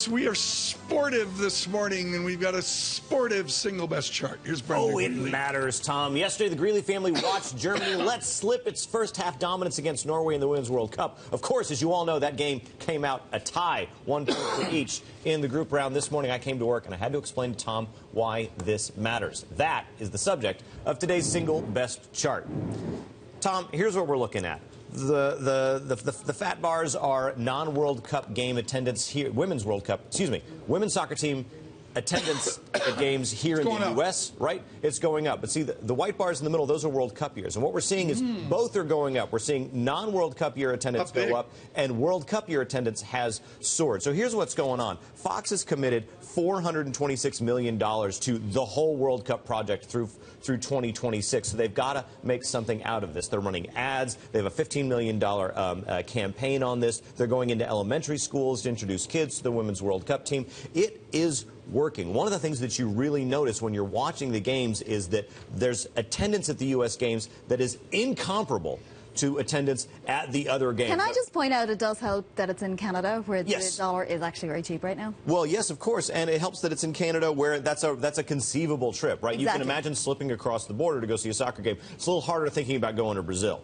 We are sportive this morning, and we've got a sportive single best chart. Here's Brendan. Oh, it matters, Tom. Yesterday, the Greeley family watched Germany let slip its first half dominance against Norway in the Women's World Cup. Of course, as you all know, that game came out a tie, 1 point for each in the group round. This morning, I came to work, and I had to explain to Tom why this matters. That is the subject of today's single best chart. Tom, here's what we're looking at. The fat bars are non-World Cup game attendance here, women's soccer team attendance at games here in the U.S., right? It's going up. But see, the white bars in the middle, those are World Cup years. And what we're seeing is both are going up. We're seeing non-World Cup year attendance go up, and World Cup year attendance has soared. So here's what's going on. Fox has committed $426 million to the whole World Cup project through 2026. So they've got to make something out of this. They're running ads. They have a $15 million campaign on this. They're going into elementary schools to introduce kids to the Women's World Cup team. It is working. One of the things that you really notice when you're watching the games is that there's attendance at the U.S. games that is incomparable to attendance at the other games. Can I just point out it does help that it's in Canada, where the dollar is actually very cheap right now? Well, yes, of course, and it helps that it's in Canada, where that's a conceivable trip, right? Exactly. You can imagine slipping across the border to go see a soccer game. It's a little harder thinking about going to Brazil.